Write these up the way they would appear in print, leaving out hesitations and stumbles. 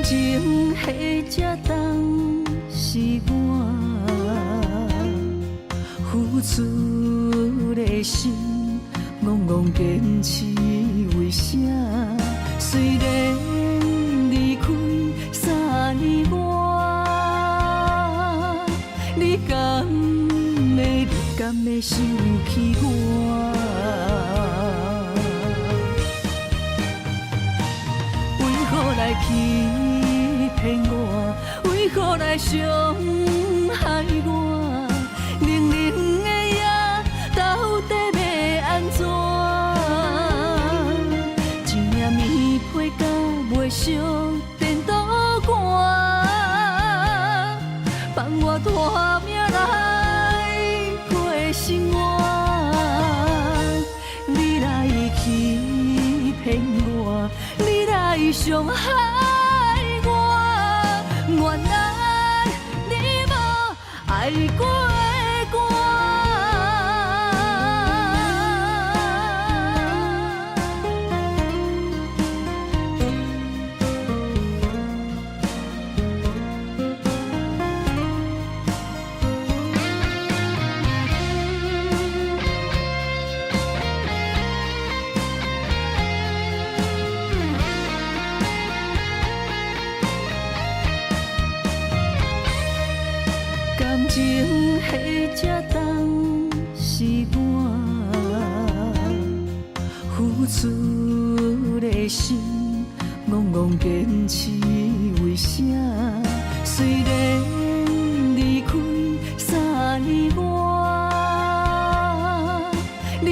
情迄只重是我付出的心，戆戆坚持为啥？虽然离开3年外，你敢会想起我？为何来欺骗我？为何来伤害我？冷冷的夜，到底要安怎？一领棉被甲袂烧电倒汗，放我拖命来过生活。你来欺骗我，你来伤害我。原来你无爱过我。感情迄只重是我付出的心，戆戆坚持为啥？虽然离开3年外，你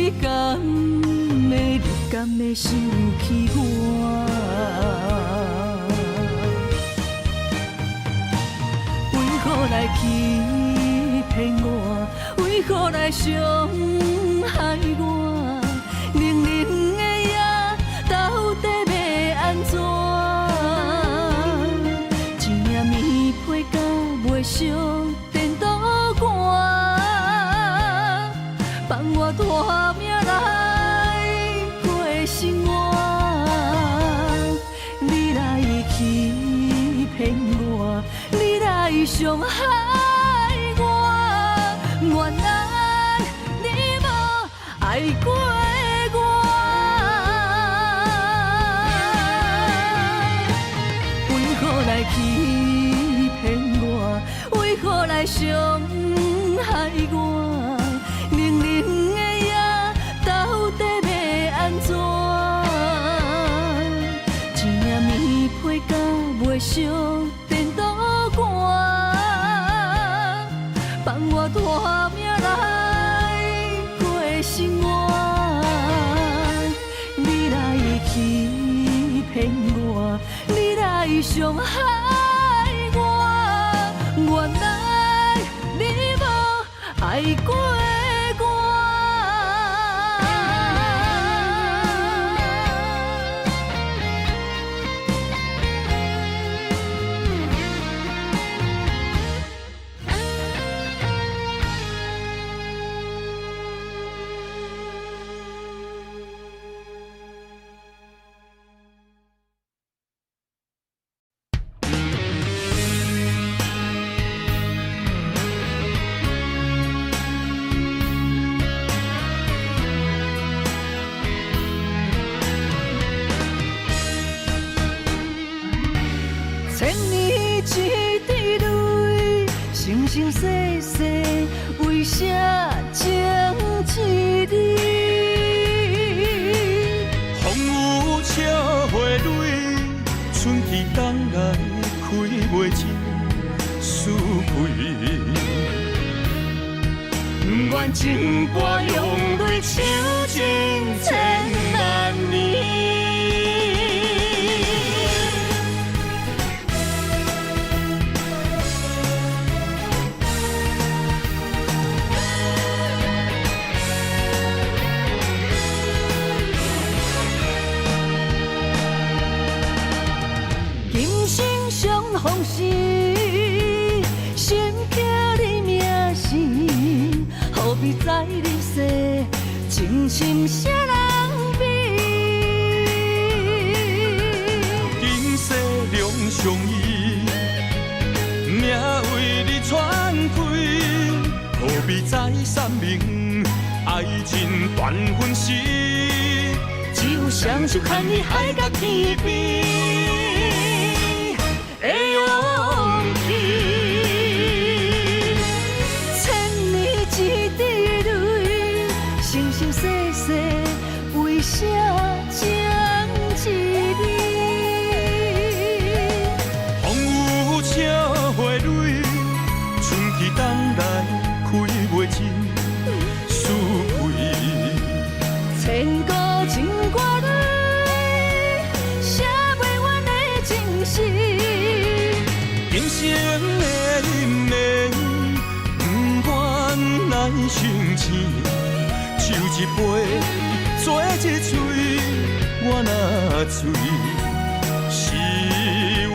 敢会想起我？为何来欺骗我？为何来伤害我？冷冷的夜，到底要安怎？一领棉被甲袂烧电倒汗，放我拖命来过生活。你来欺骗我，你来伤害我。原来你无爱过我。为何来欺骗我？为何来伤害我？冷冷的夜，到底要安怎？一领棉被甲袂烧电倒汗，放我拖命来过生活。你来欺骗我，你来伤害我。原来你无爱过我。千年一滴泪，生生世世，为啥情一字？风雨车花蕊，春去冬来，开袂尽思开。不愿情歌用泪抽尽千万年。心啥人比？今世两相依，命为你传开，何必再三明？爱情断分时，只有双手牵你海角天边的勇气。千年一滴泪，生生世世为啥情一你？风雨车花蕊，春去冬来开袂尽思开。千古情歌里，写袂完的情诗。今生的忍耐，不愿来相见。手一杯，做一嘴，我若醉，是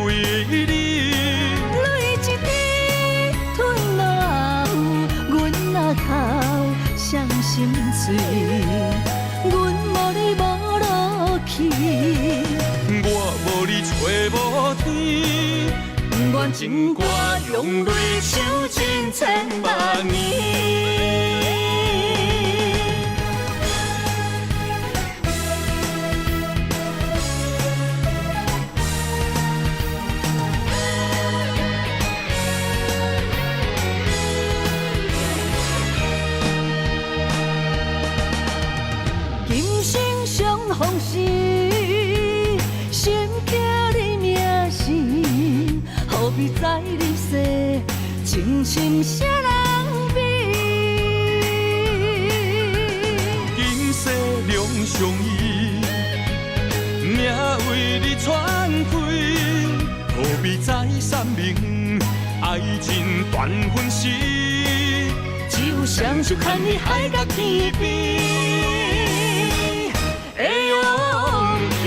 为你。泪一滴吞落喉，阮若哭伤心碎。阮无你无路去，我无你找无天，愿情歌用泪唱尽千万年。今生相逢时，心刻你名字，何必再离世，情深啥人比？今世两相依，命为你传开，何必再三明？爱情断分时，只有双手牵你海角天边的勇气。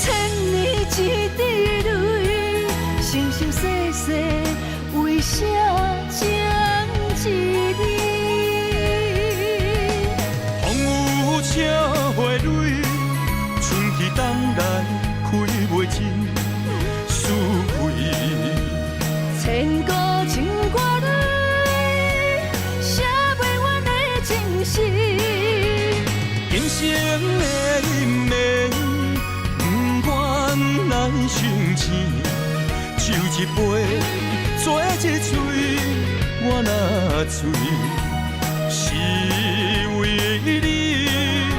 千年一滴泪，生生世世为啥情一你？风雨车花蕊，春去冬来开袂尽思开。千古情歌里，写袂完的情诗。今生的忍耐，不愿来相见。手一杯，做一嘴，我若醉，是为你。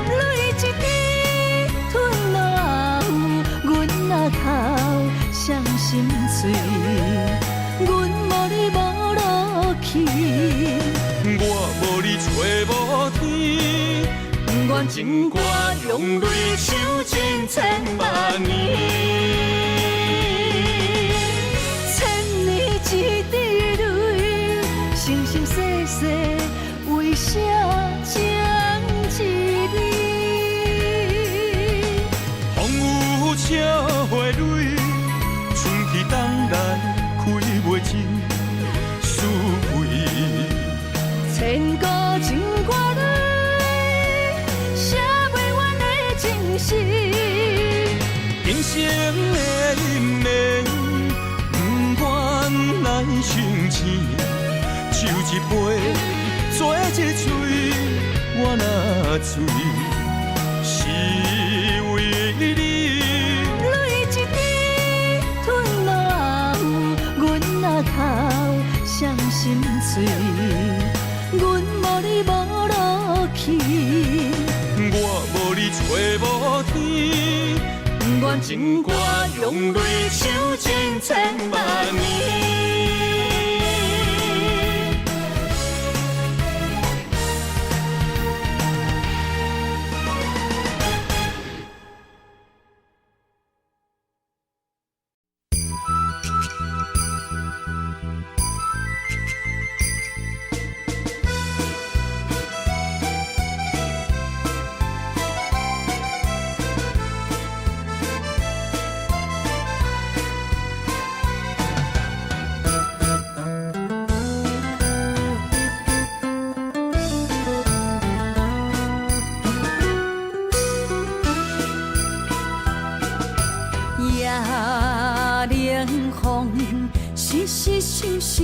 泪一滴吞落喉，阮若哭伤心碎。阮无你无路去，我无你找无天，愿情歌用泪唱尽千万年。千年一滴泪，生生世世为啥情一你？风雨车花蕊，春去冬来开袂尽思开。千古情歌里，写袂完的情诗。今生的忍耐，不愿来相见。手一杯，做一嘴，我若醉，是为你。泪一滴吞落喉，阮若哭伤心碎。阮无你无路去，我无你找无天，愿情歌用泪唱尽千万年。时时想想，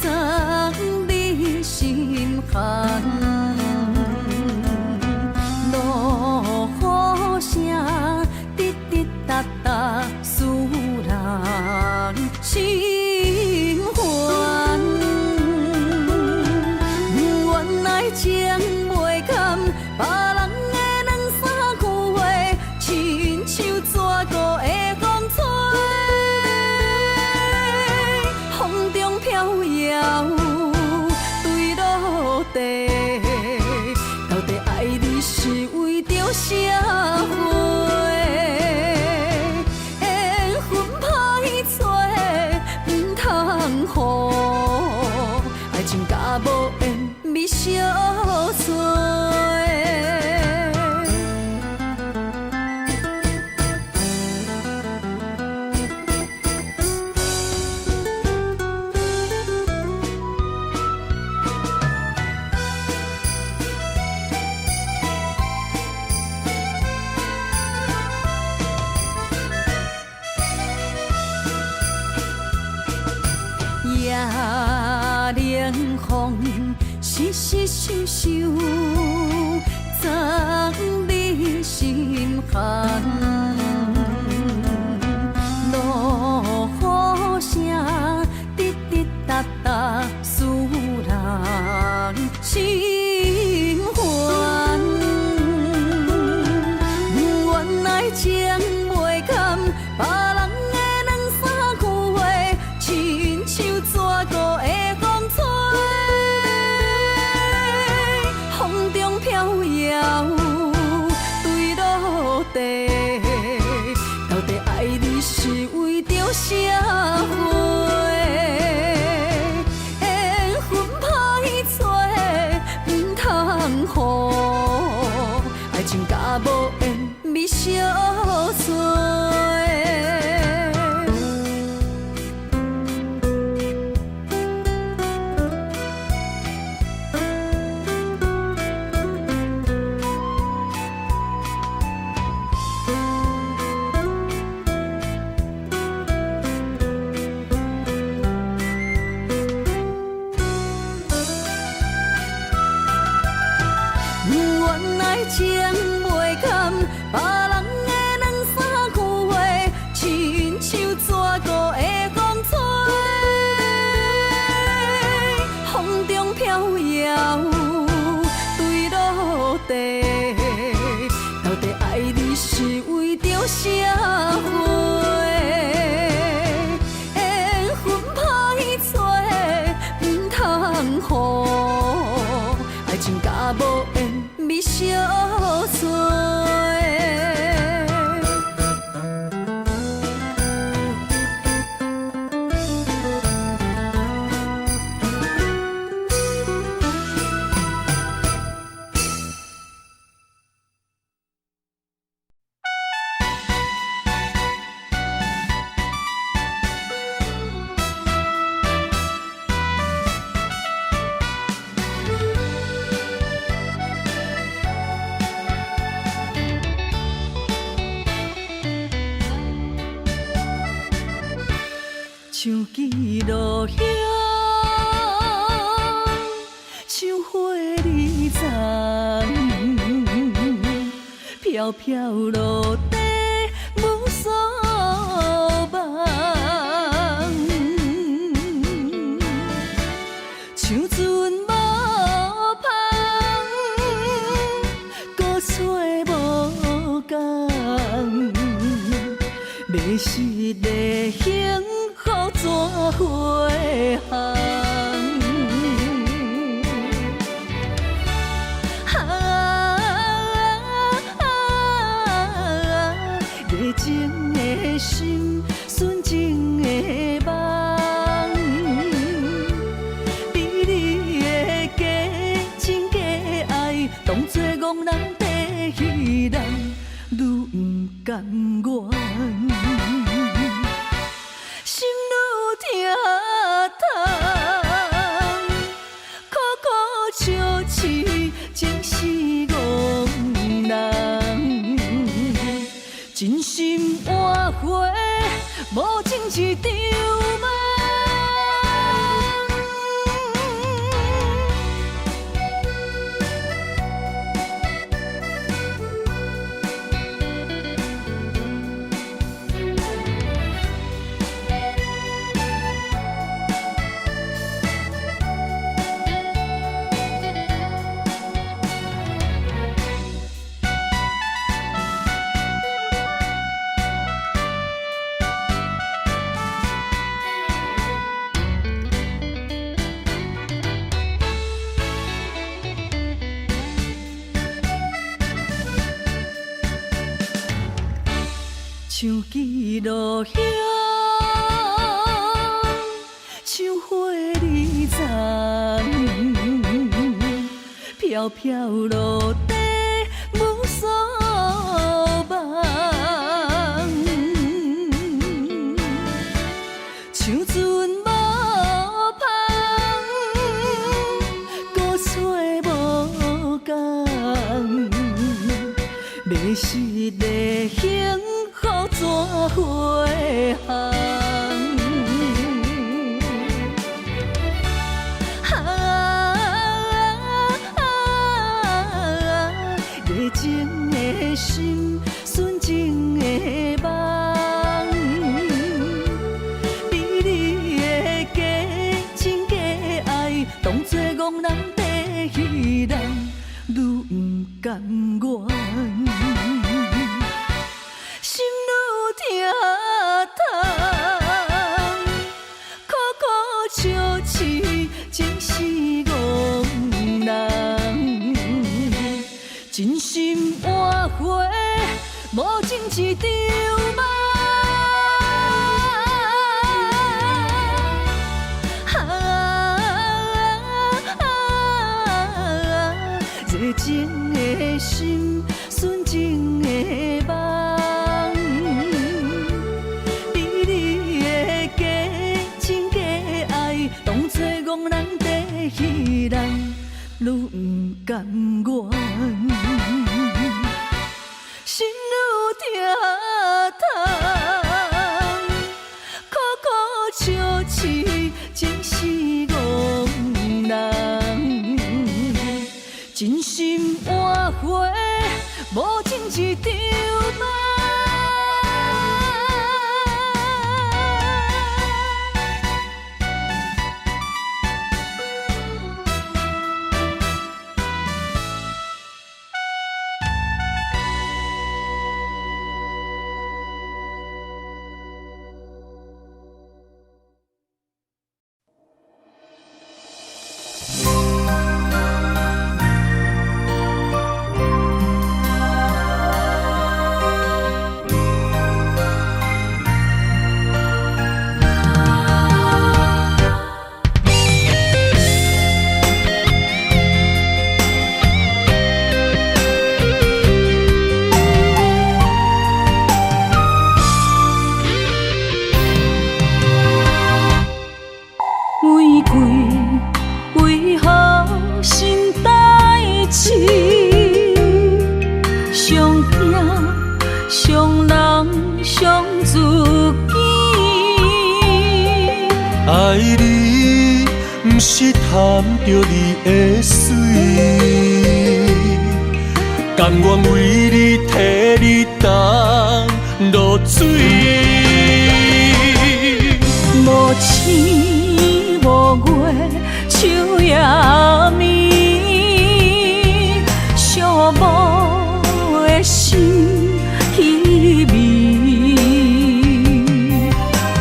藏你心坎。落雨声，滴滴答答，使人心烦。原来情袂堪，别人的两三句话，亲像蛇孤的风吹，风中飘摇，坠落地。到底爱你是为着社会？缘分歹找，唔通予爱情甲无缘咪相随。夜冷风，时时想想，藏你心坎。落雨声，滴滴答答，使人心烦。原来情袂堪，别人的两三句话，亲像蛇孤的风吹，风中飘摇，坠落地。到底爱你是为着社会？缘分歹找，唔通予爱情甲无缘咪相随。原来情袂堪，别人的两三句话，亲像蛇孤的风吹，风中飘摇，坠落地。到底爱你是为着社会？缘分歹找，唔通予爱情甲无缘咪相随。像枝落叶，像花儿丛，飘飘落地无所望。像船无帆，搁找无工，迷失的幸福怎回航？热情的心，纯情的梦，比你的假情假爱，当作憨人地戏人，愈不甘愿，心愈疼痛。一场梦。像记录响，像花儿丛，飘飘落地无所望。像船无帆，孤吹无讲，迷失的幸福怎回航？热情的心，纯情的梦，美丽的假情假爱，当作憨人在戏人，愈不甘愿。心愈疼痛，苦苦笑痴，真是憨人。真心换回无情一场梦。热情的心，纯情的梦，美丽的假情假爱，当作憨人在戏人，愈不甘愿。心愈疼痛，苦苦笑痴，真是憨人。真心换回无情一场梦。爱你，不是贪着你的水，甘愿为你替你担落水。无星无月，秋夜暝，寂寞的心稀微。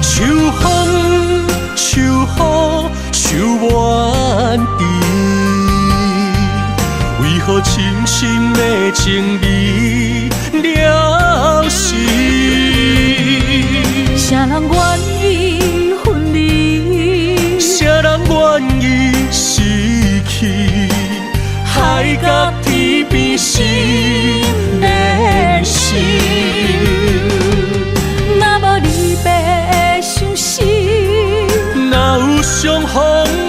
秋风，秋雨，秋怨滴，为何深深的情意了时？啥人愿意分离？啥人愿意失去？海角天边心连心。若无离别伤心，哪有相逢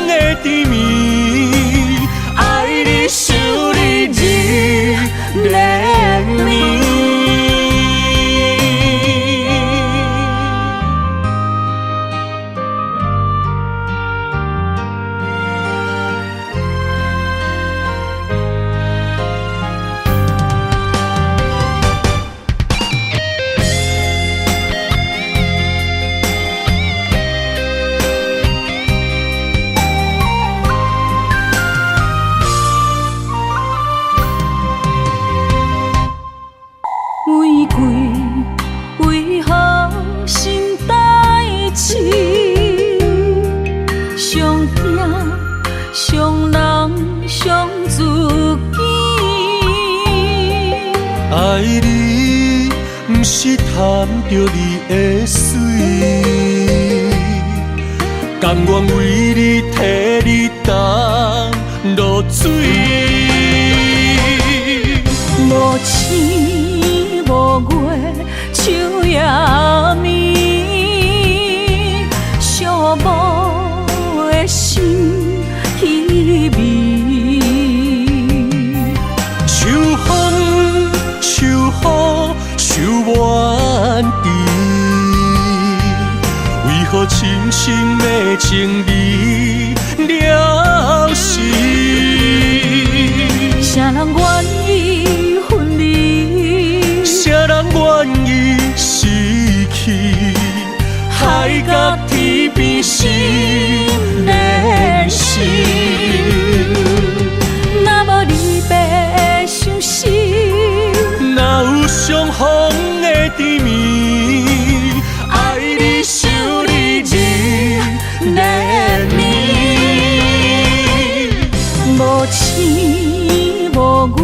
的甜蜜？爱你想你日连绵。是贪着你的水，甘愿为你替你担落水。无星无月，秋夜暝，寂寞的心稀微。秋风秋雨秋满地，为何深深的情义了时？啥人愿意分离？谁人愿意失去？海角天边心连心。若无离别伤心，哪有相逢的甜蜜？爱你想你日连绵。无星无月，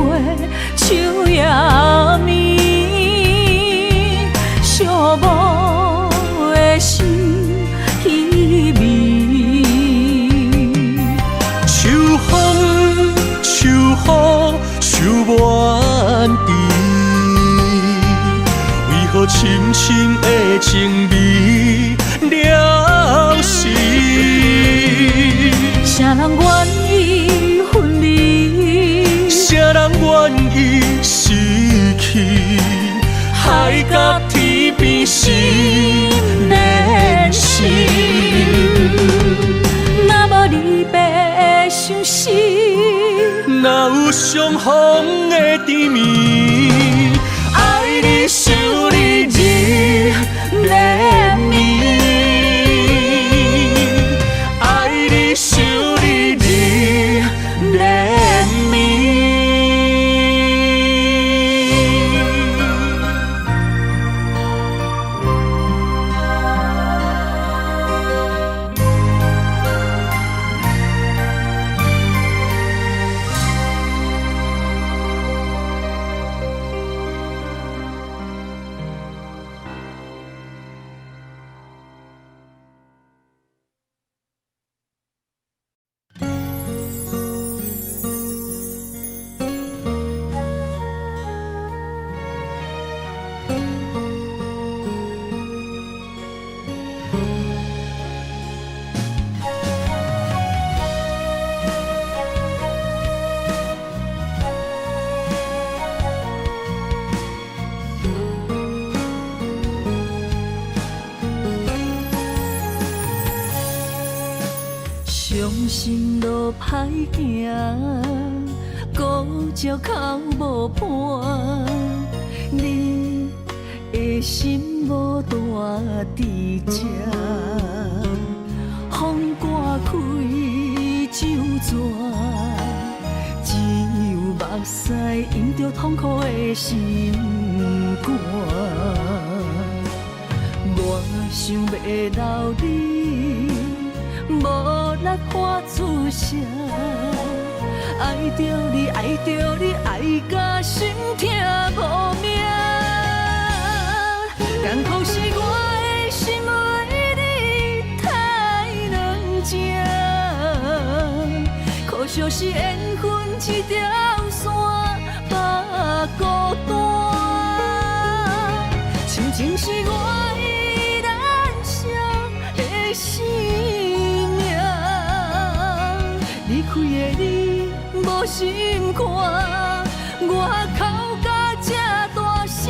秋夜暝，寂寞的心稀微。秋风秋雨秋满地，为何深深的情味了时？啥人愿意分离？谁人愿意失去？海角天边心连心。若无离别伤心，哪有相逢的甜蜜？爱你想你日连绵，爱你想你日连绵。伤心路歹行，孤寂口无伴。你的心无大伫这，风刮开酒泉，只有目屎引着痛苦的心肝。我想要留你。无力发出声，爱着你，爱着你，爱甲心痛无命。艰苦是我的心为你太软情，可惜是缘分一条线把孤单。亲情是我依然伤的心。离开的你无心看，我哭甲这大声，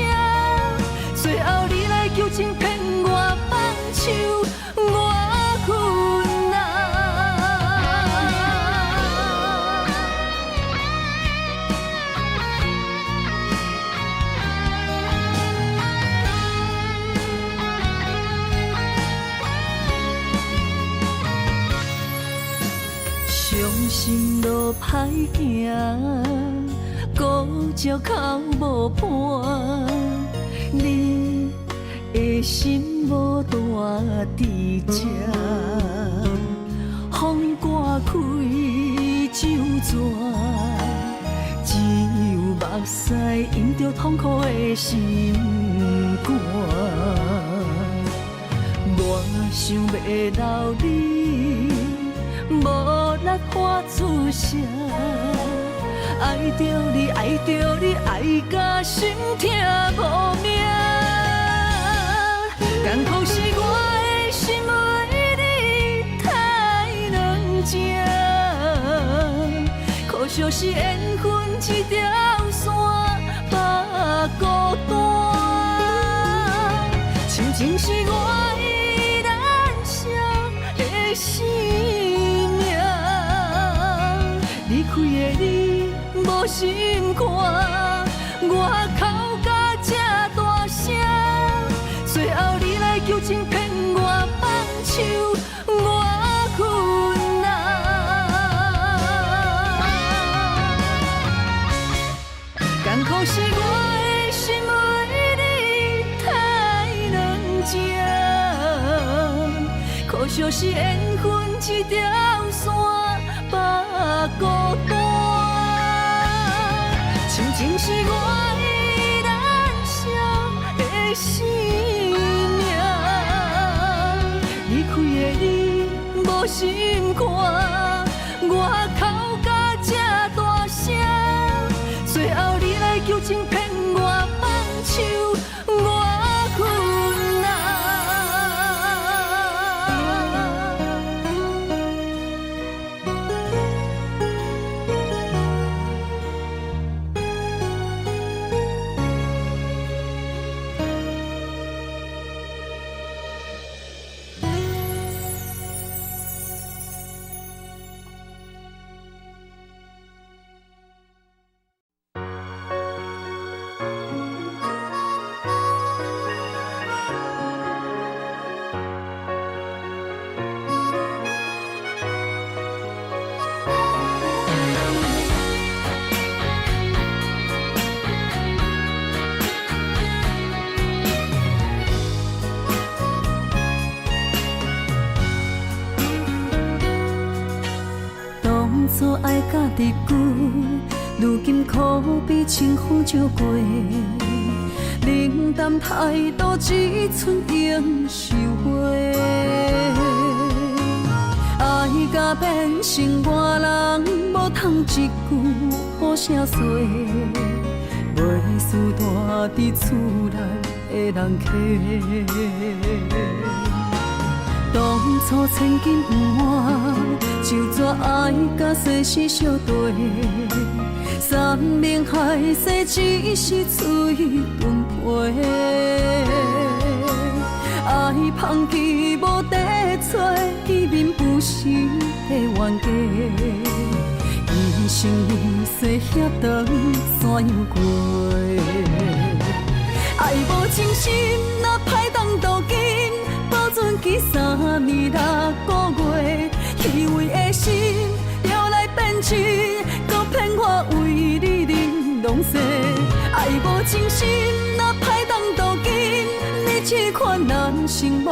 最后你来求情骗我放手，我困难。伤心路歹行，孤寂口无伴。你的心无大伫这，风刮开酒泉，只有目屎引着痛苦的心肝。看。我想要留你，无力发出声。爱着你，爱着你，爱甲心痛无命。艰苦是我的心为你太软情，可惜是缘分一条线把孤单。亲情是我依然伤的生命，离开的你无心看，我哭甲这大声，最后你来求情骗我放手，我困难。艰苦是我的心为你太软情，可惜是缘分一条线把孤单。亲情是我依然伤的生命，离开的你无心看，我哭甲这大声，最后你来求情骗我放手，我困难。所爱甲日久，如今可比清风照过。冷淡态度只剩应收回，爱甲变成外人，无通一句好声说，袂输大伫厝内的人客。当初千金不换，就怎爱甲世事相对？山盟海誓只是嘴顿皮，爱放弃无地找，见面不是的冤家。一生一世遐长怎样过？爱无真心，哪歹当斗金？保存起3年6个月，虚伪的心摇来变真，搁骗我为你玲珑色。爱无真心，哪歹当斗金？你这款男性无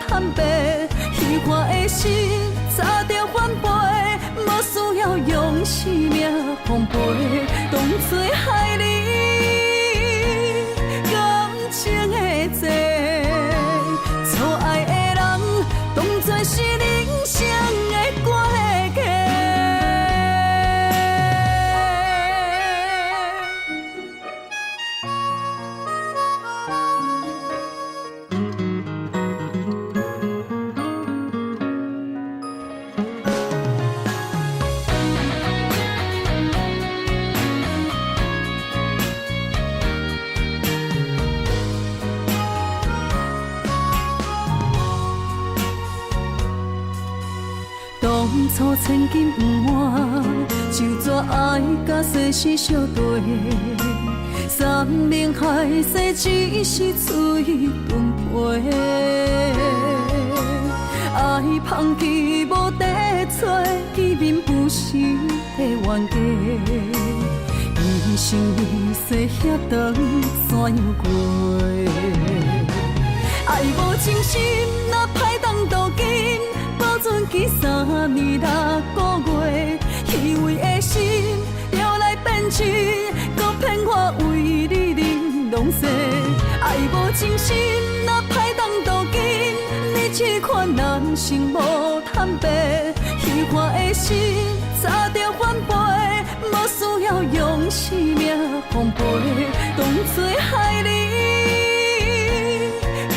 坦白，虚幻的心早着反背，无需要用生命奉陪，当作害你感情的债。错爱的人，当作是人生的过客。当初千金不换，就怎爱甲世事相对？山盟海誓只是嘴顿皮，爱放弃无地找，见面不是的冤家。一生一世遐长怎样过？爱无真心，哪歹当斗金？保存起3年6个月，虚伪的心摇来变真，搁骗我为你玲珑色。爱无真心，若歹当渡紧，你这款人生无坦白，虚幻的心早着反背，无需要用生命奉陪，当作害你感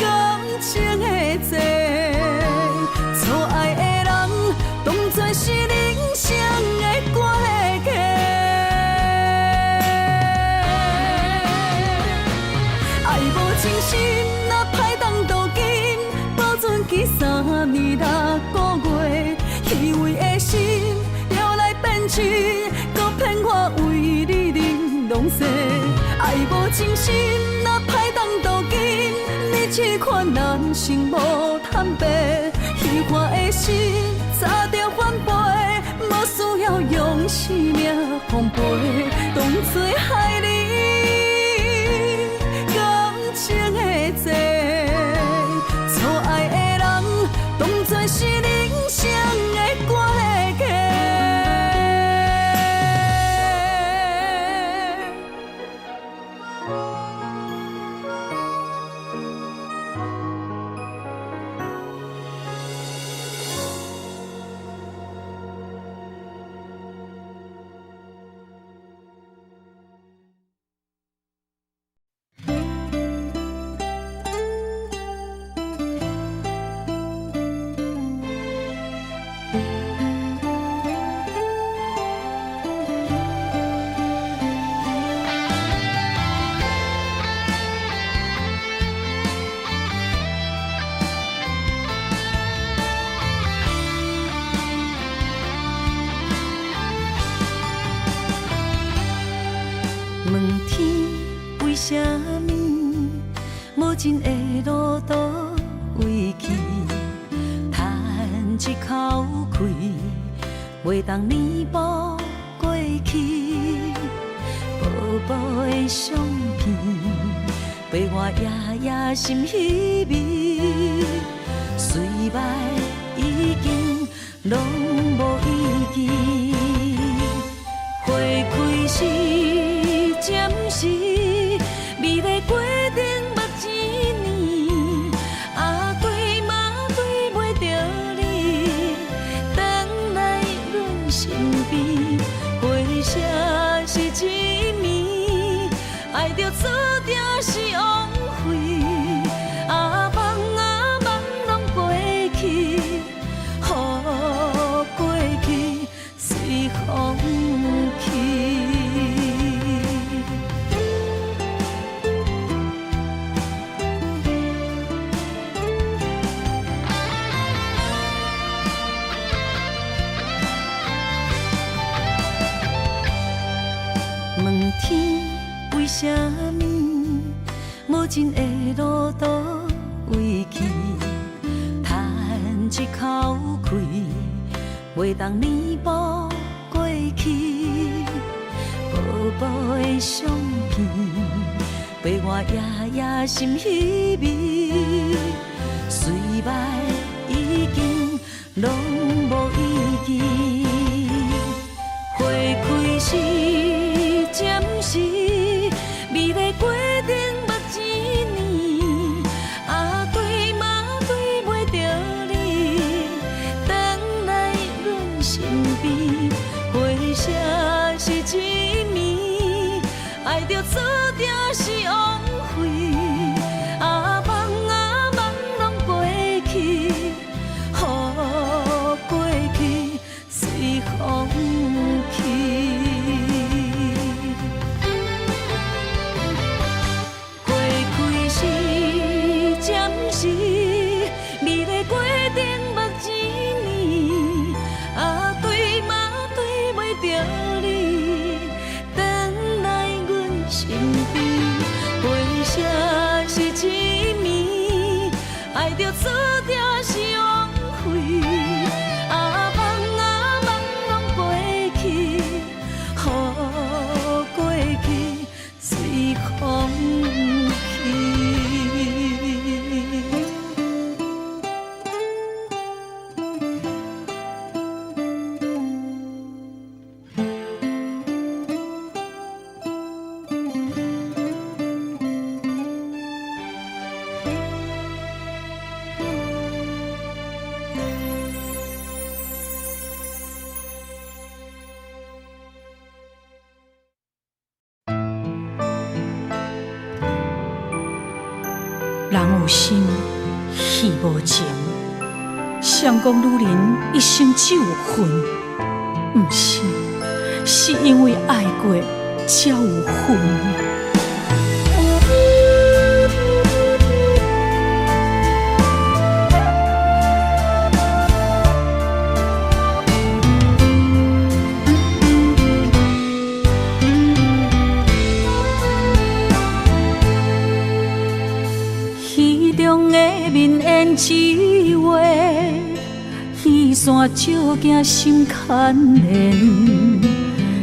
情的债，错爱的人当作是人生的过客。爱无真心，若歹当渡紧，保存起3年6个月，虚伪的心又来变痴，搁骗我为你忍浪世。爱无真心，若歹当渡紧，你这款人生无坦白，虚幻的心早着反背，无需要用生命奉陪，当作害你感情的债，错爱的人当作是人生的过客。问天为什么无情的路途为去，叹一口气，袂当弥补过去。薄薄的相片，陪我夜夜心稀微，虽败已经拢无意义。花开时，暂时，美丽过程目一年，啊对嘛对袂着你，等来阮身边，回声是一暝，爱着错着是枉费，啊梦拢过去，予过去随风去。问天为什么无情的路途为去，叹一口气，袂当弥补过去。薄薄的相片，陪我夜夜心稀微，虽败已经拢无意义。花开时，暂时，美丽过程目一年，啊对嘛对袂着你，等来阮身边，回声是一暝，爱着错着是枉费，啊梦拢过去，予过去随风去。花开时，暂时，美丽过程目一年，啊对人有心，戏无情。谁讲女人一生只有恨？不是，是因为爱过才有恨。戏中的面演一话，戏线照镜心牵连。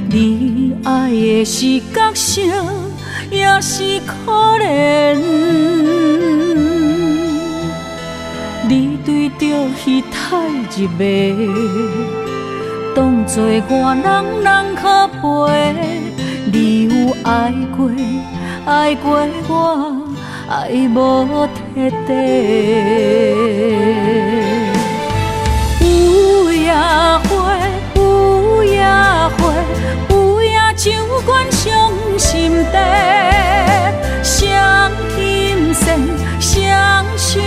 你爱的是角色，也是可怜。你对着戏太入迷，当作外人人可陪。你有爱过，爱过我。爱无彻底，有夜花，有夜花，有夜酒馆伤心地，双心线，双少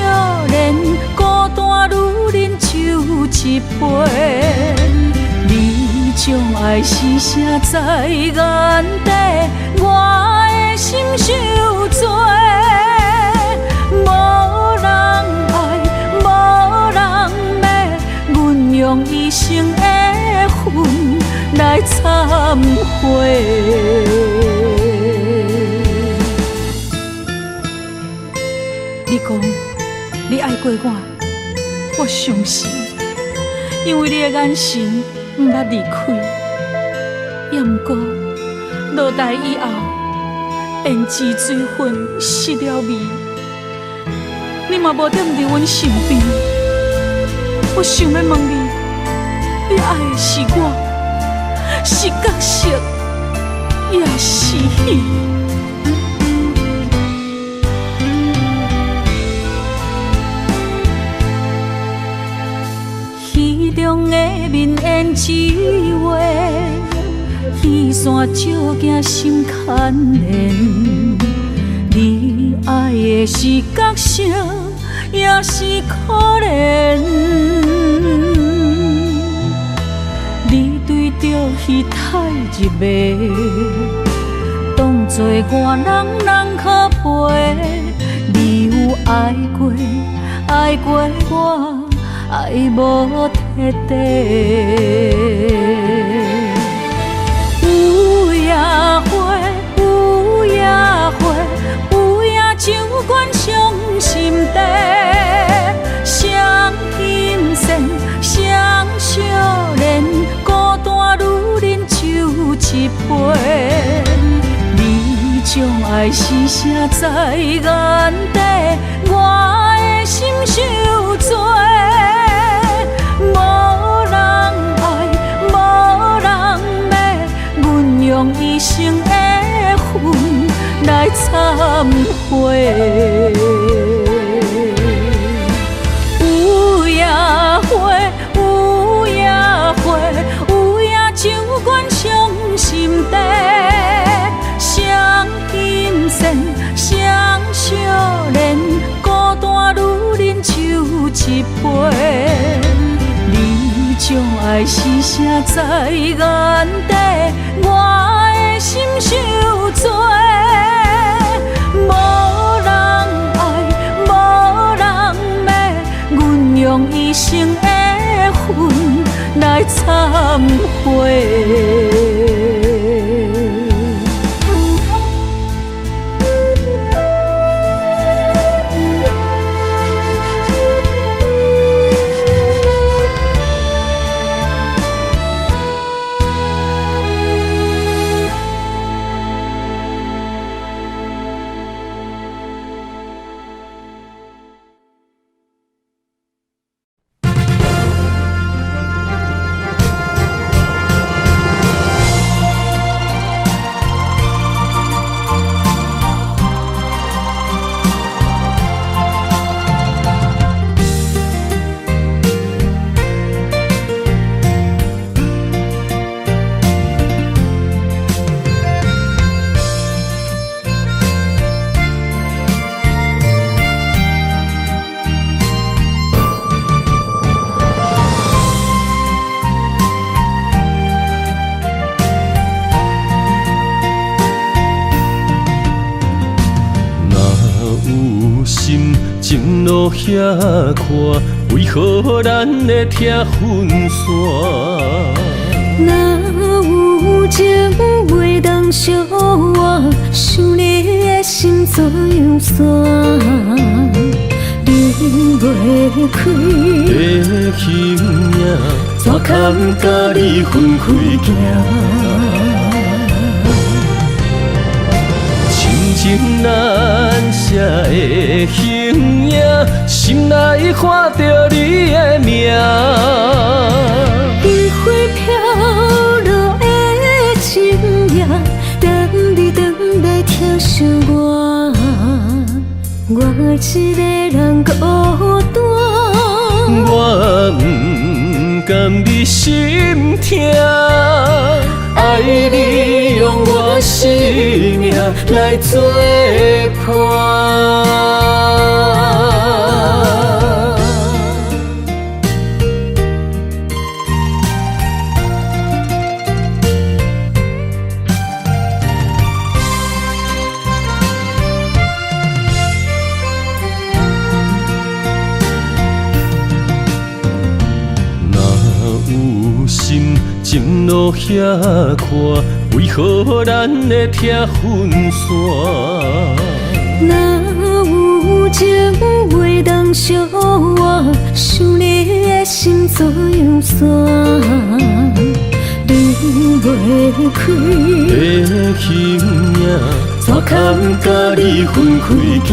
年，孤单女人酒一杯。你将爱是写在眼底，我的心受罪。用一生的恨来忏悔。你讲你爱过我，我相信，因为你的眼神不捌离开。也不过落台以后，胭脂水粉失了味，你嘛无踮伫阮身边。我想要问你，你爱的是我，是角色，也是戏？戏中的面演一话，戏线照镜心牵连。你爱的是角色，也是可怜。你对着戏太入迷，当作外人人可陪。你有爱过，爱过我，爱无彻底。有夜花，有夜花，有夜酒馆伤心地。双心线，双少年，孤单女人酒一杯。你将爱是写在眼底，我的心受罪。无人爱，无人骂，阮用一生的恨来忏悔。有夜花，有夜花，有夜酒馆伤心地。双心线，双少年，孤单女人酒一杯。你将爱是写在眼底，我的心受罪。无人爱，无人骂，阮用一生的恨来忏悔。前路遐宽，为何咱会拆分散？若有情袂当相换，想你的心怎样散？离袂开的形影，怎堪甲你分开行？亲情难舍的形影，心内看着你的名。余晖飘落的情影，等你等来疼惜我，我一个人孤单。我不甘你心痛，爱你用我生命来作伴。前路遐宽，为何咱会拆分散？若有情袂当相换，想你的心怎样散？离袂开的形影，怎堪甲你分开行？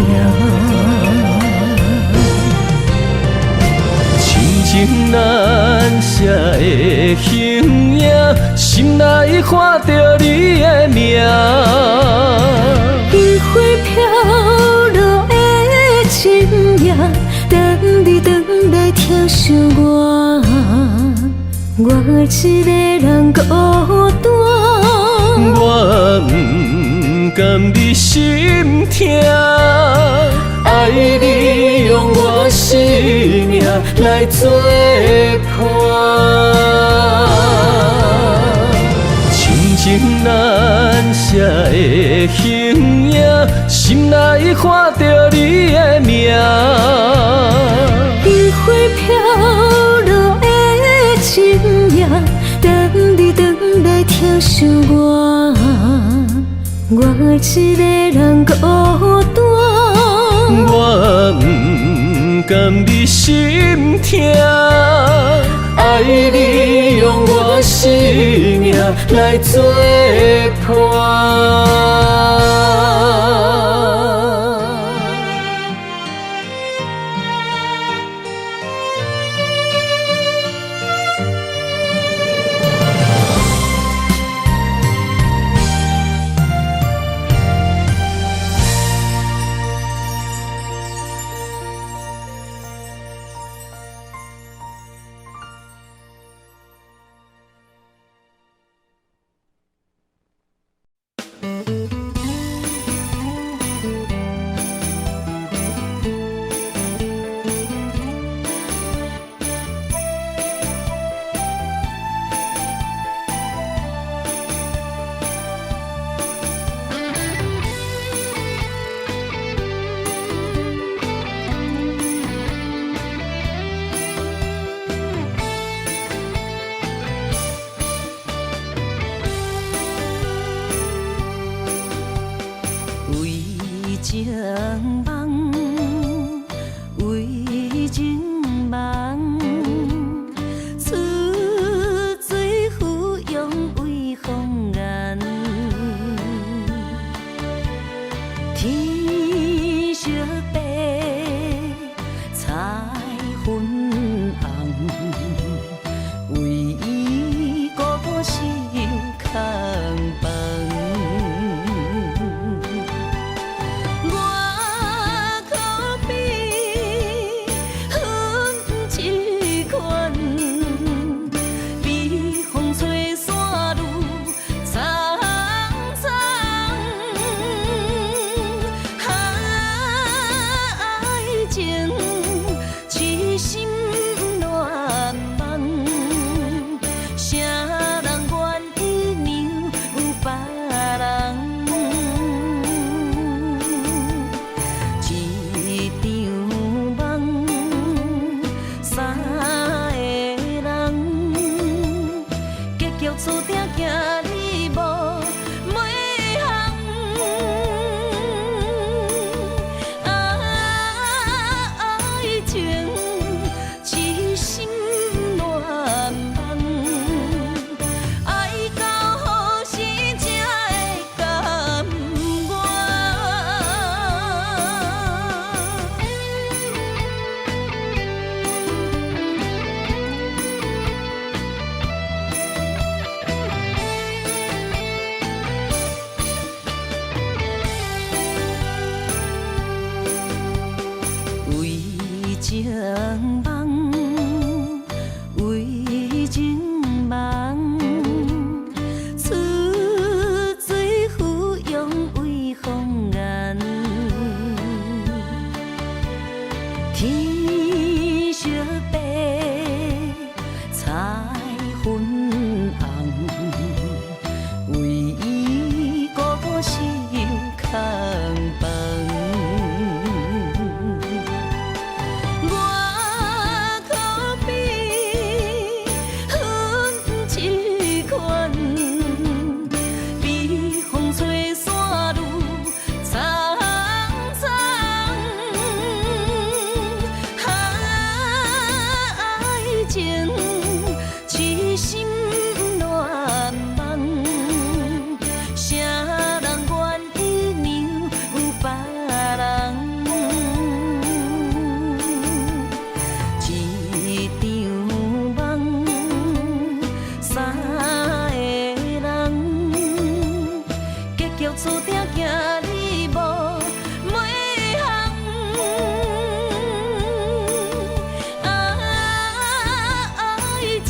情难舍的形影，心内看着你的名。余晖飘落的情影，等你等来疼惜我，我一个人孤单。我不甘你心痛，爱你用我生命来作伴。亲情难舍的形影，心内看着你的名。余晖飘落的情影，等你等来疼惜我，我一个人孤单。我不甘你心痛，爱你用我生命来作伴。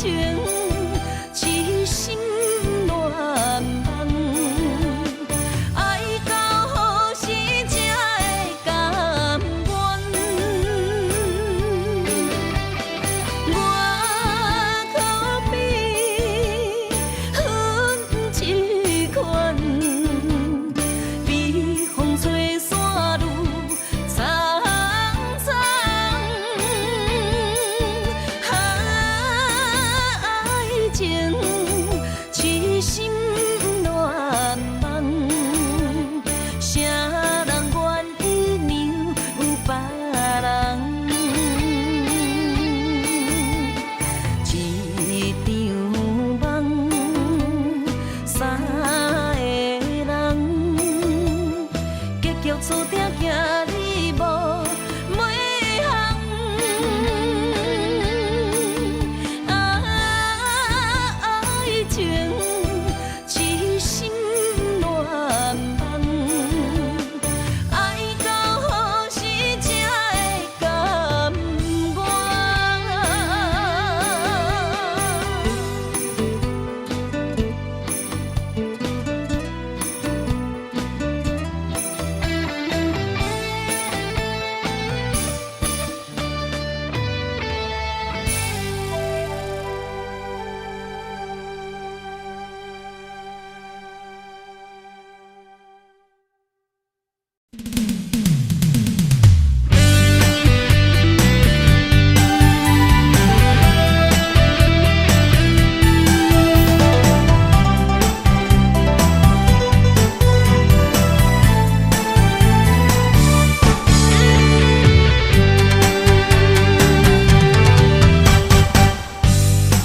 情，痴心乱梦，爱到何时才会甘愿？我可比恨一款，比风吹散愈苍苍。爱情痴心乱梦，谁人愿意让有别人？一场梦，三个人，结局注定行你无尾航。爱情痴心乱梦，爱到何时才会甘愿？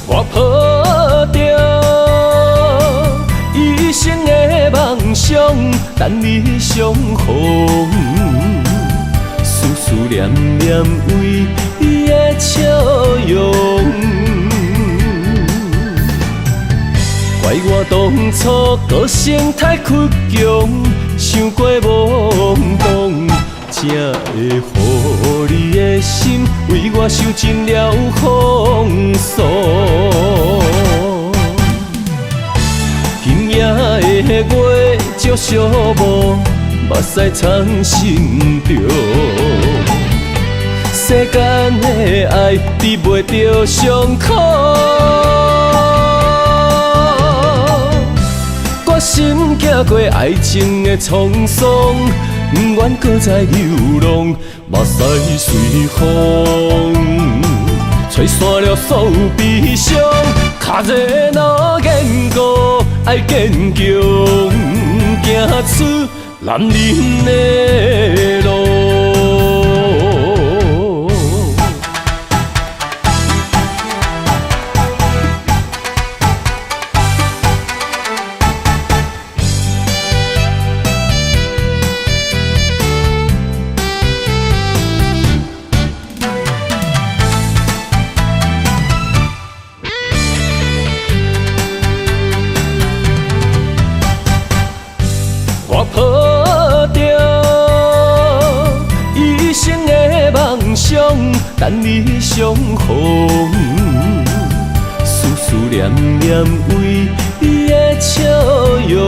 我抱着一生的梦想，等你相逢。思念念为伊的笑容，怪我当初个性太倔强，想过懵懂。才会予你的心为我受尽了风霜。今夜的月照寂寞，目屎藏心中。世间的爱治袂着伤苦，我心行过爱情的沧桑。不愿搁再流浪，目屎随风，吹散了所有悲伤。脚热闹坚固，爱坚强，行出男人的路。我抱着一生的梦想，等你相逢。思念念为伊的笑容，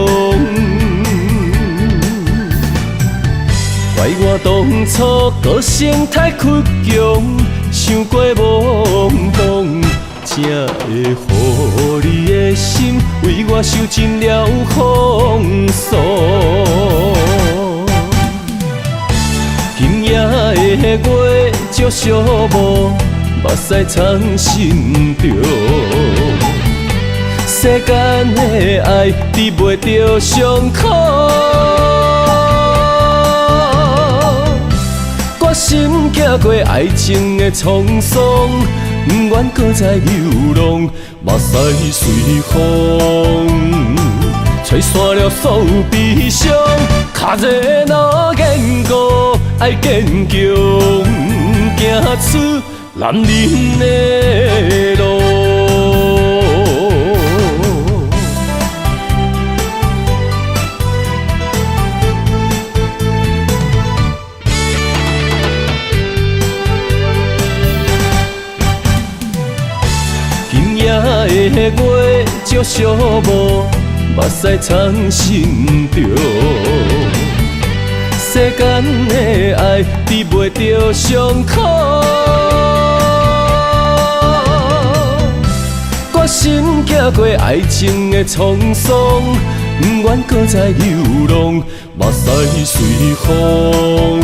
怪我当初个性太倔强，想过懵懂。才会予你的心为我受尽了风霜。今夜的月照寂寞，目屎藏心中。世间的爱治袂着伤苦，我心行过爱情的沧桑。不愿搁再流浪，目屎随风，吹散了所有悲伤。脚热闹坚固，爱坚强，行出男人的路。今夜月照寂寞，目屎藏心中。世间的爱治袂着伤口，决心行过爱情的沧桑，不愿搁再流浪，目屎随风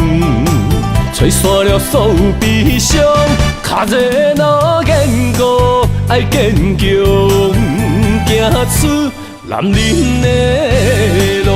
吹散了所有悲伤。脚热若坚固，爱坚强，行出男人的路。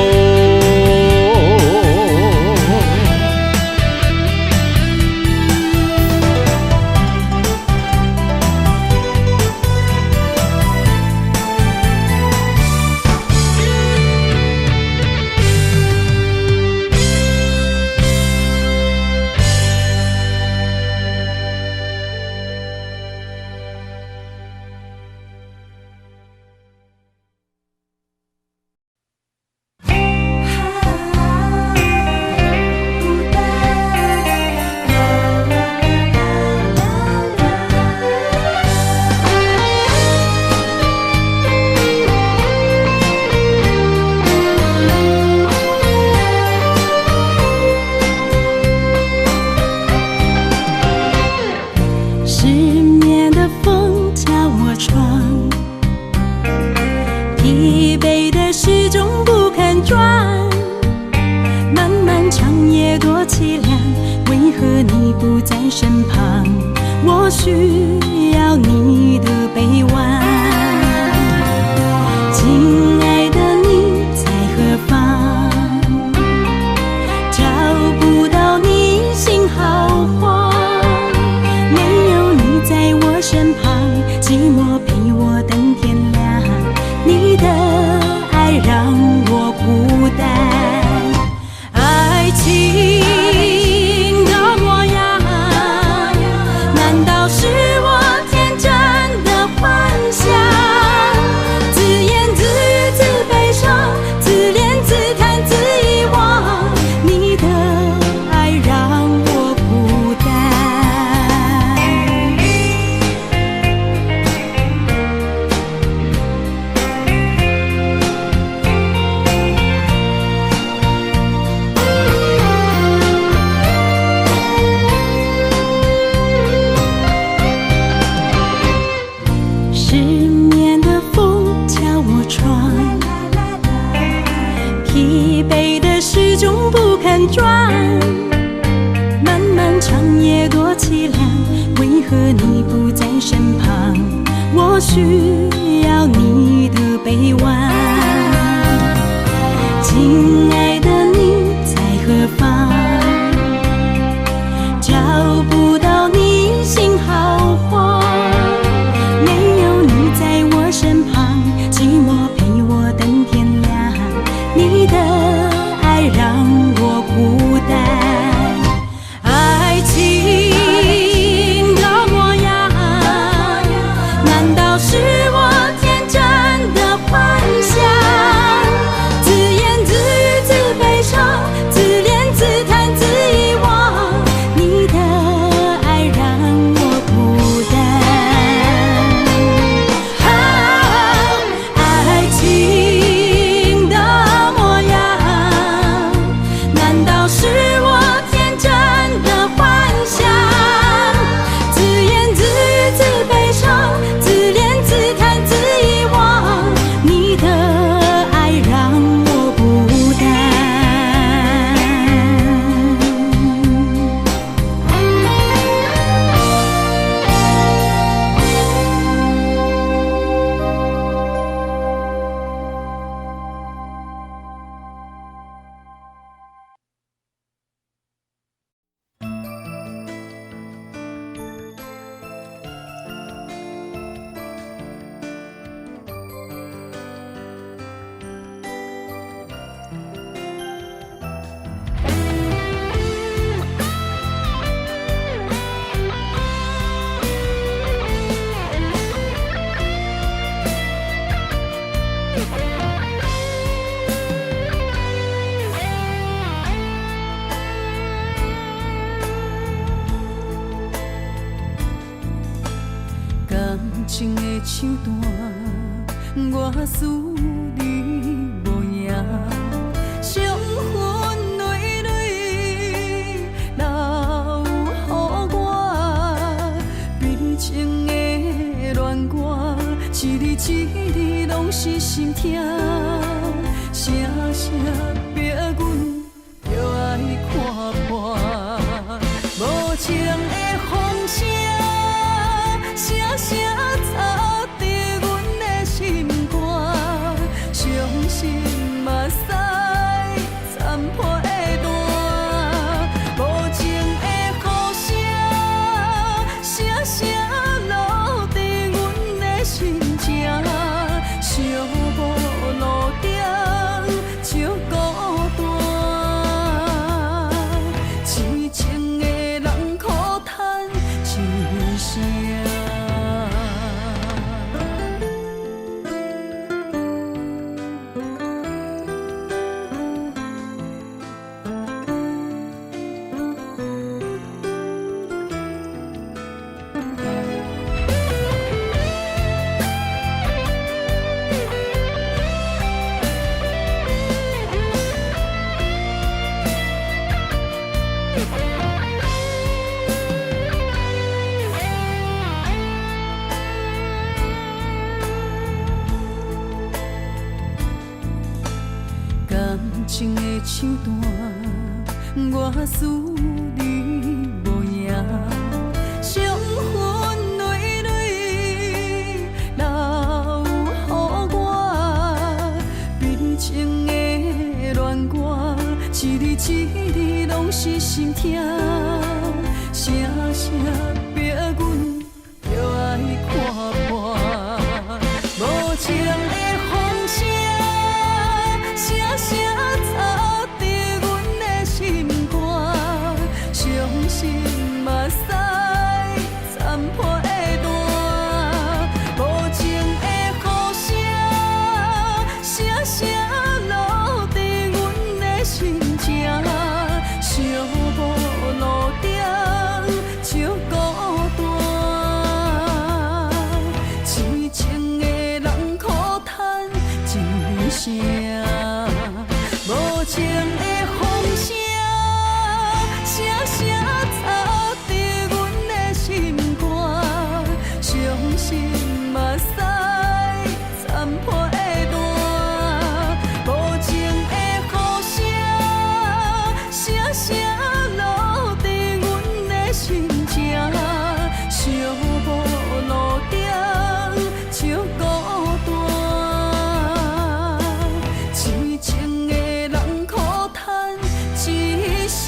情的唱段，我思你无影，伤痕累累留予我，悲情的恋歌，一字一字拢是心痛，声声逼阮着爱看破，无情的风声，声声插伫阮的心肝，伤心嘛使残破的弹，无情的雨声，声声落伫阮的心情，寂寞路顶就孤单，痴情的人苦叹一声。感情的唱段，我思你无影，伤痕累累留予我，悲情的恋歌，一字一字拢是心痛，声声逼阮着爱看破，无情的风声。声声插伫阮的心肝，伤心嘛使残破的弹，无情的雨声，声声落伫阮的心情，寂寞路顶就孤单，痴情的人苦叹一声。无情的风声，声声插伫阮的心肝，伤心嘛使残破的弹，无情的雨声，声声落伫阮的心情，寂寞路顶就孤单，痴情的人苦叹一声。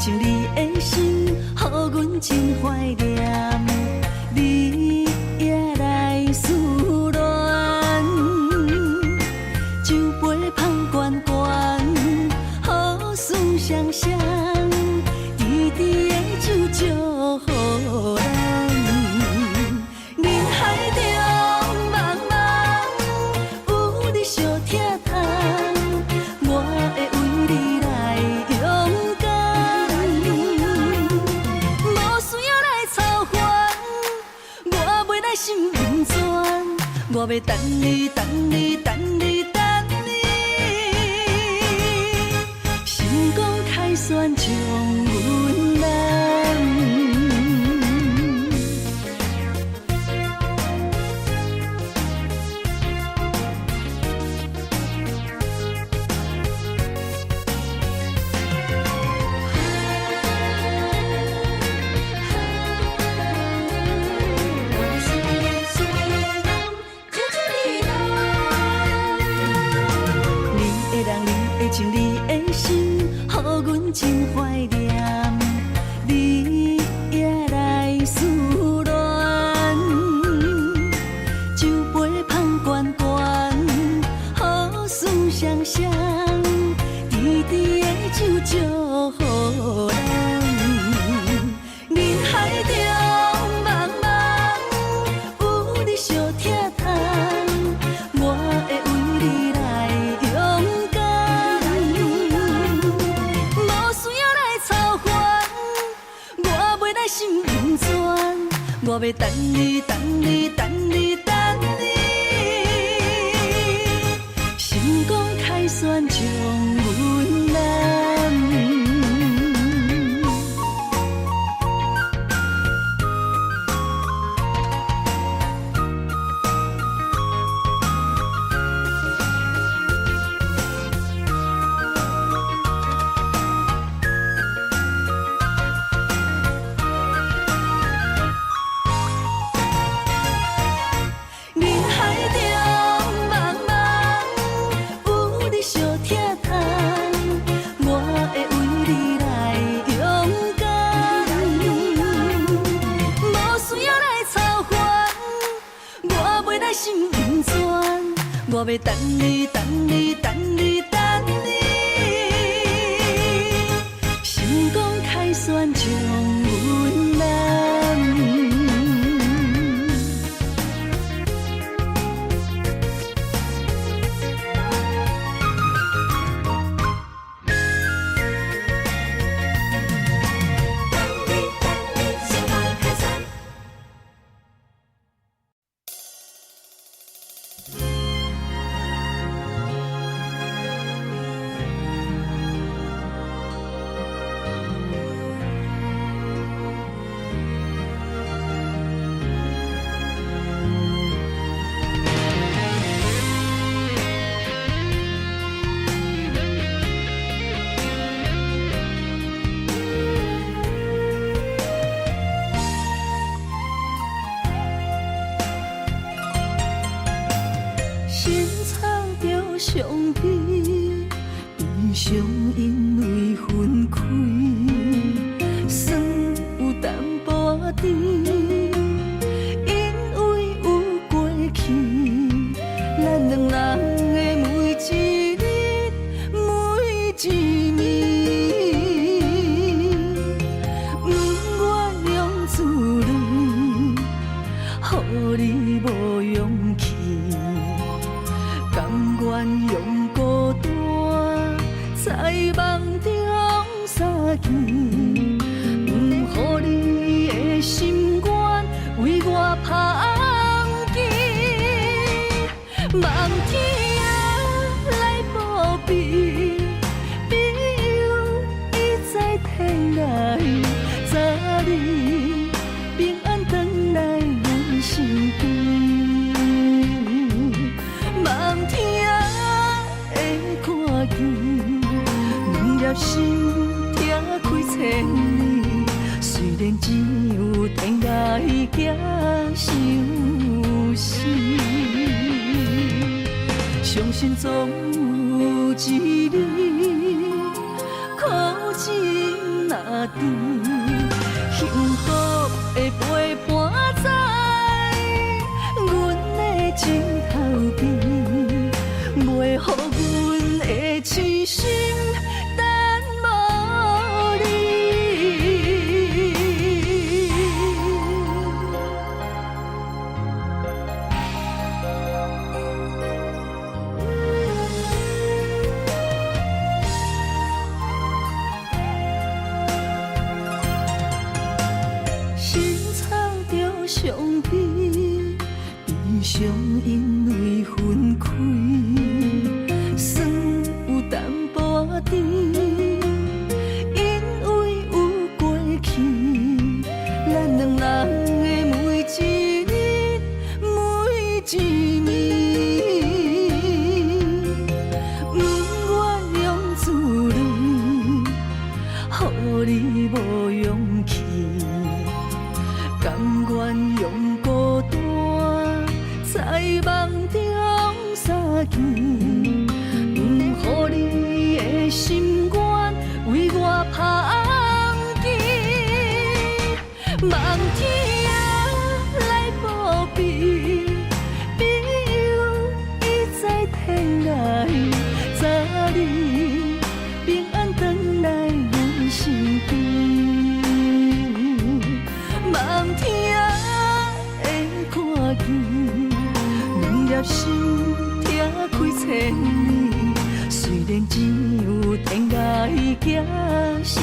你的心，予阮真怀念，你也来思恋，酒杯捧悬悬，好事双双，甜甜的酒祝福咱。人海中茫茫，有你相疼痛，我会为你来勇敢。无需要来操烦，我袂来心温泉，我要等你，等你，等你，等你，心光开旋将阮揽。要等你，等你，等你，等你，成功凯旋将阮揽。我要等你，等你，等你，等你，成功凯旋将阮揽。伤悲，悲伤因为分开，酸有淡薄甜，因为有过去，咱两人的每一日每一暝，不愿用自泪，予你无勇气。甘愿用孤单，在梦中相见，不予你的心愿为我芳枝。梦天啊，来报备，朋友已在天涯，早日平安回来阮身边。梦听的看见，两粒心拆开千里。虽然只有天涯行相思，相信总有一日，苦尽那甜，幸福的陪伴在阮的枕头边。袂予阮的痴心等无你。心藏着伤悲，悲伤因为分开。酸有淡薄甜，因为有过去，咱两人的每一日每一暝，不愿用自泪，予你无勇气，甘愿用孤单，在梦中相见。予你的心愿为我芳枝，梦天啊，来报备，朋友已在天涯，早日平安回来阮身边。梦天的看见，两粒心拆开千里。虽然只有天涯行相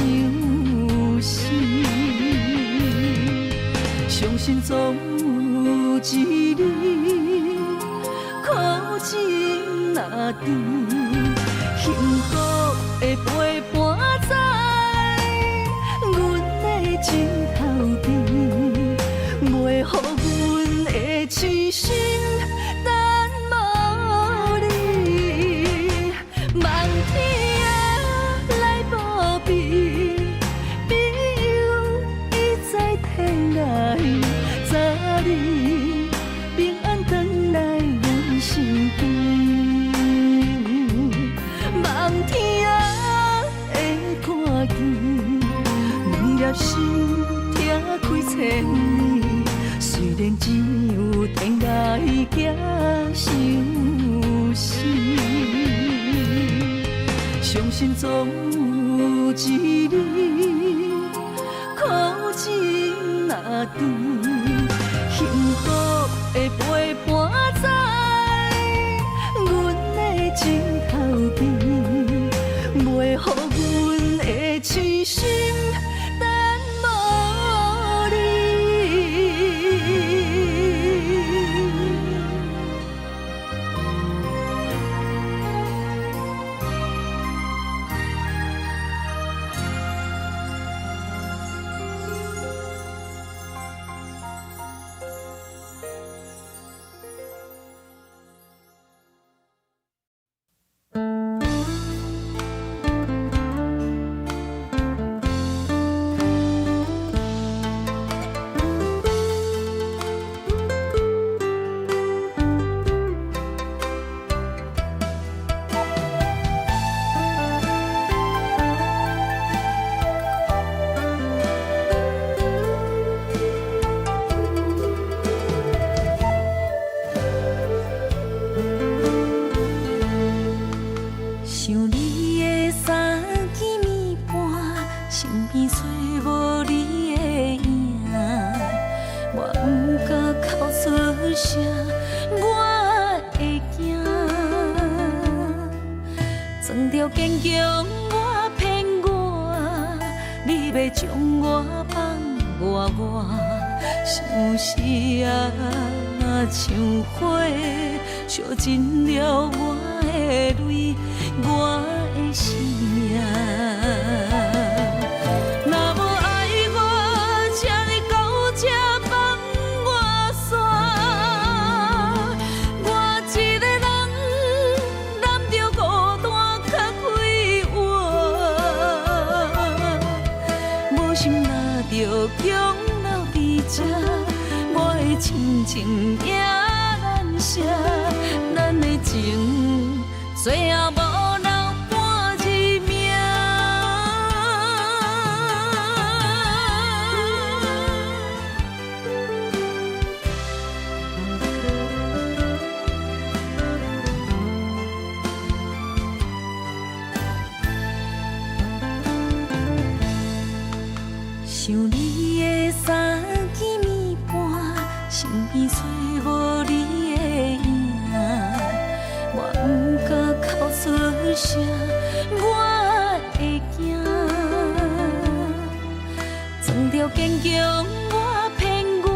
思，相相信总有一日，苦尽若甜，幸福的陪伴在阮的枕头边，袂予阮的痴心等无你。望天啊来保庇，庇佑伊在天涯，早日平安返来阮身边。望天啊会看见，两粒心拆开千里，虽然只有天涯行相思。相信总有一日，苦尽若甜，幸福的陪伴在阮的枕头边，袂予阮的痴心等无你。想你的三更暝半，身边找无你的影，我不敢哭出声，我会惊。装着坚强，我骗我，你要将我放我，相思啊像火，烧尽了我的泪。我的生命，若无爱我，请你到这放我煞。我一个人揽着孤单较快活，无心若着强留伫这，我的亲情也难舍，咱的情最后无。想你的三更暝半，身边找无你的影，我不敢哭出声，我会惊。装着坚强，我骗我，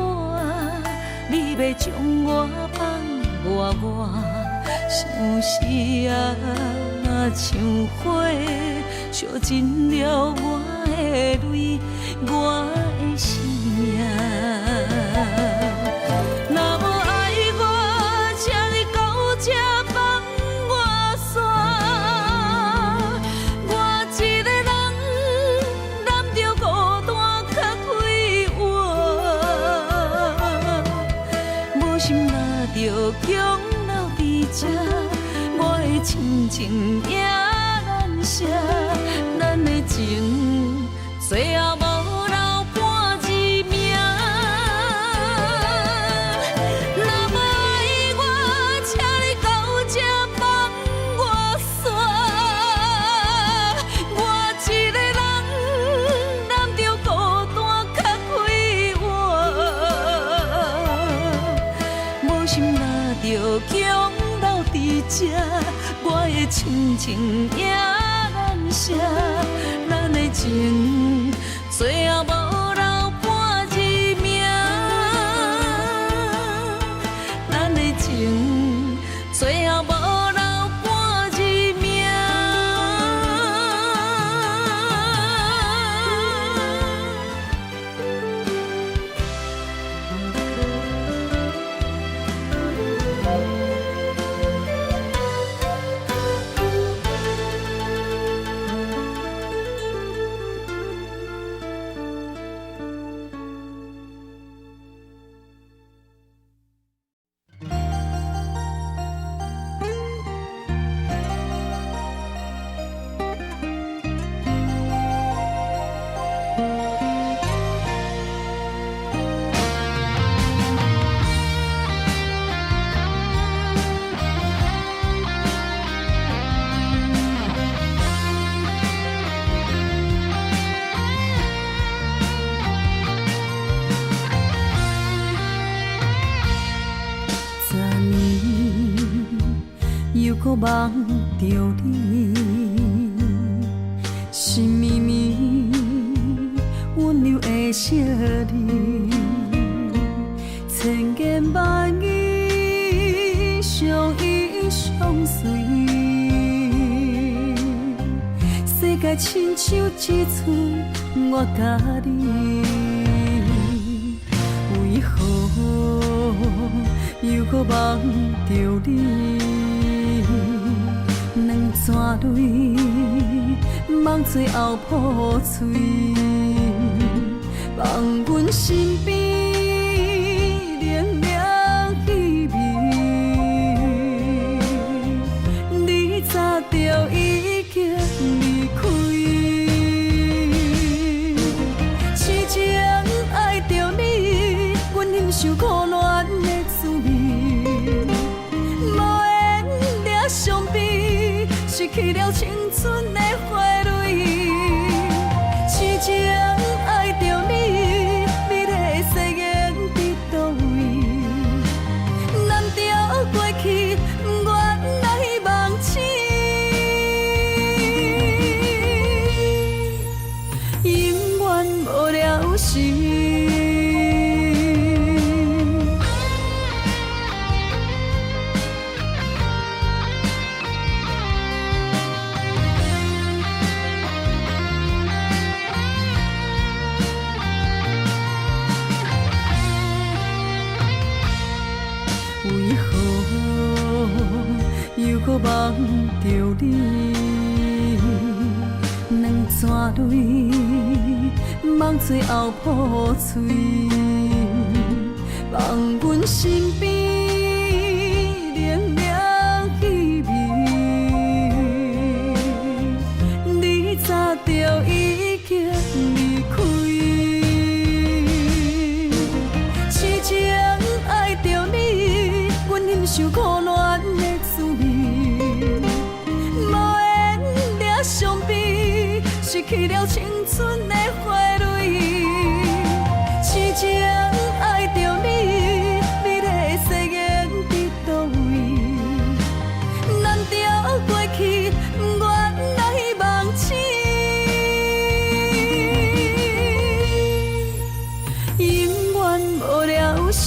你要将我放我，相思啊像火，烧尽了我的泪。我的生命，若无爱我，请你到这放我煞。我一个人揽着孤单较快活，无心若着强留伫这，我的亲情也难舍，咱的情最后无。着强留伫这，我的亲情也难舍，咱的情最后无留半一命。情，最后无留半字命。搁梦着你，心绵绵温柔的笑脸，千言万语相依相随，世界亲像一寸我甲你，为何又搁梦着你？两串泪，梦最后破碎，放阮身边凉凉气味。你早就已经离开，痴情爱着你，阮忍受苦恋的滋味，无缘抓伤悲。失去了青春的花蕊，痴情爱着你，美丽的誓言伫倒位？难调过去，原来梦醒，永远无了时。为何又搁梦着你？两串泪，梦最后破碎，放阮身边凉凉气味。你早就已经离开，痴情爱着你。忍受苦恋的滋味，无缘抓伤悲，失去了青春的花蕊。痴情爱着你，美丽的誓言伫倒位？难调过去，原来梦醒，永远无了时。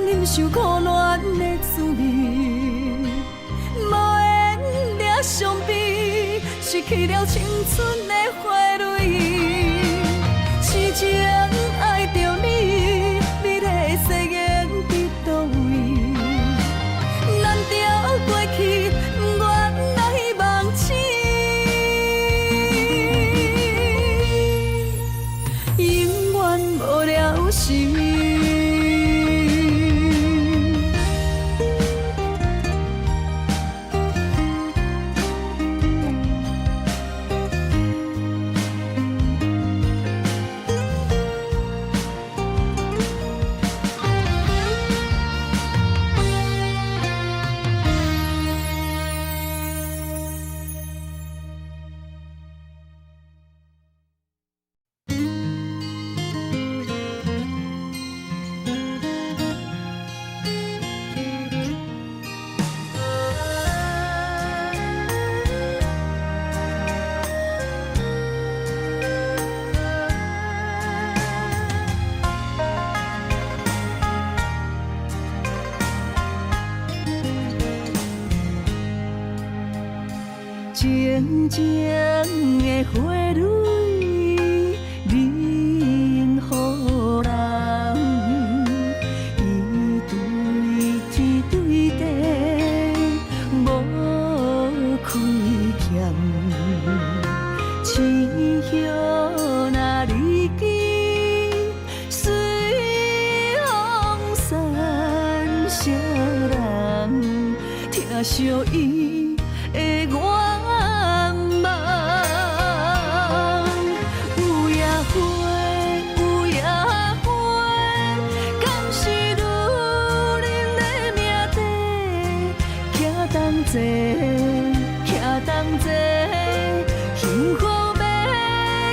忍受苦恋的静静的花蕊，任予人。伊对天对地，无亏欠。清香若离枝，随风散，谁人听惜伊的愿望？有野花，有野花，敢是女人的命题？徛同齐，徛同齐，幸福要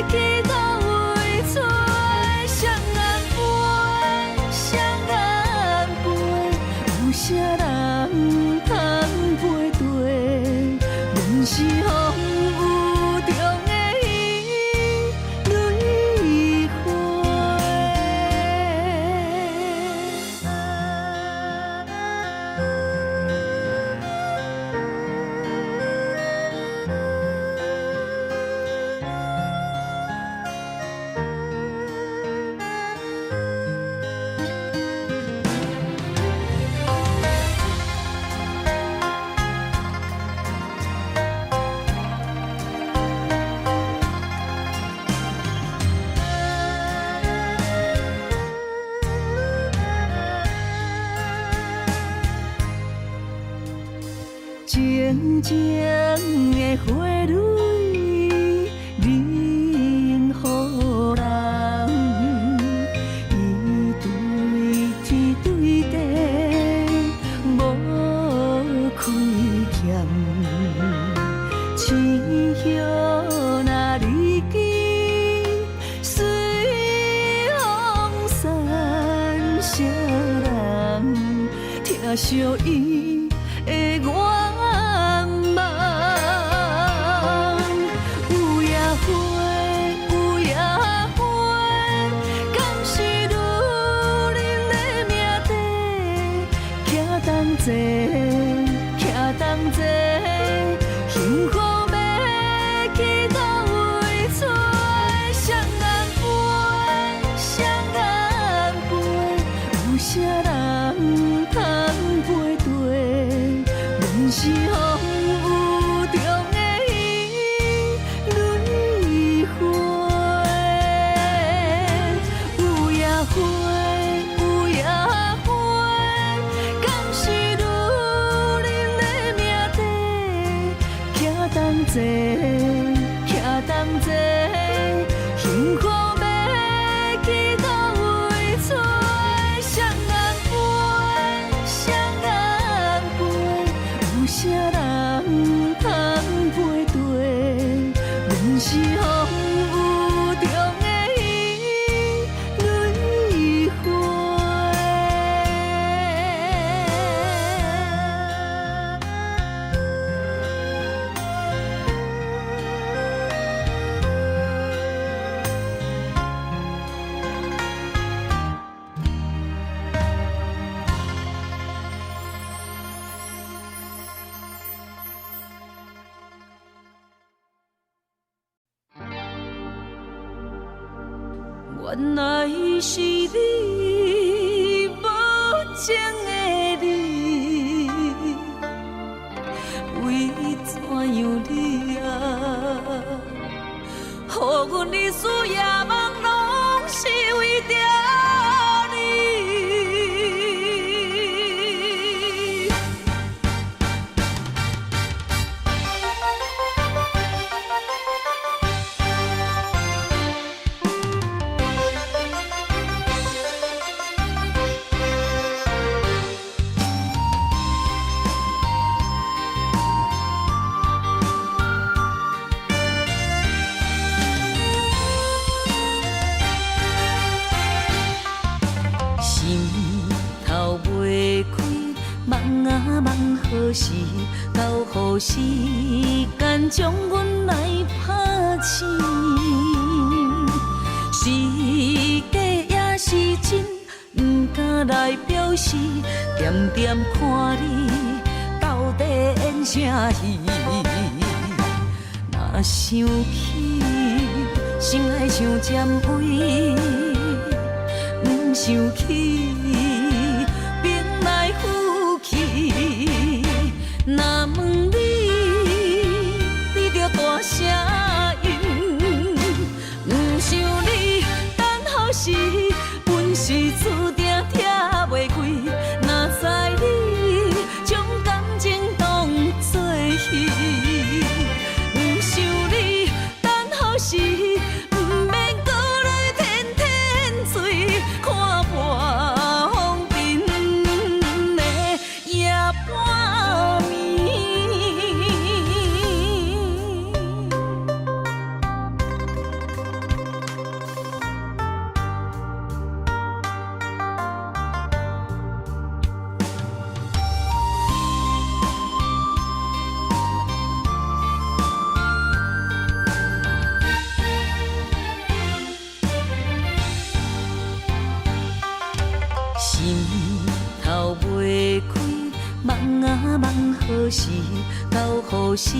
去倒位找？双眼飞，双眼飞，有啥人通配对？阮是风雨中的伊蕊花。静静的花蕊，任予人。伊对天对地，无亏欠。清香若离枝，随风散，谁人听惜伊的愿望？有野花，有野花，敢是女人的命题？徛同齐，徛同齐，幸福要去倒位找？双眼飞，双眼飞，有啥人通配对？阮是风雨中的伊蕊花。有野花，有野花，敢是女人的命题？徛同齐，徛同齐，幸福要去倒位找？双眼飞，双眼飞，有啥人通配对？阮是风雨中的伊蕊花。原来是你，无情的你，为怎样你啊？予阮日思夜梦，拢是为着你。好时，到予时间将阮来拍醒。是假也是真，不敢来表示，点点看你到底演啥戏。若若想起，心爱像尖位，不想起，兵来虎去。若问你，你着大声应，不想你等候时，阮是注定拆袂开。若知你将感情当作戏，不想你等候时，不免搁来天天醉，看破风尘的夜半暝。心头袂开，梦啊梦何时？到何时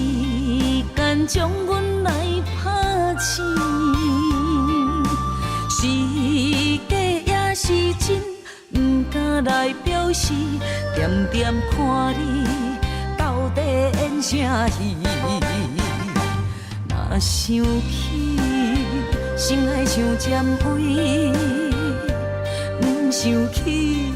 间将阮来拍醒？是假也是真，不敢来表示。点点看你到底演啥戏？若想起，心爱像尖位。不想起，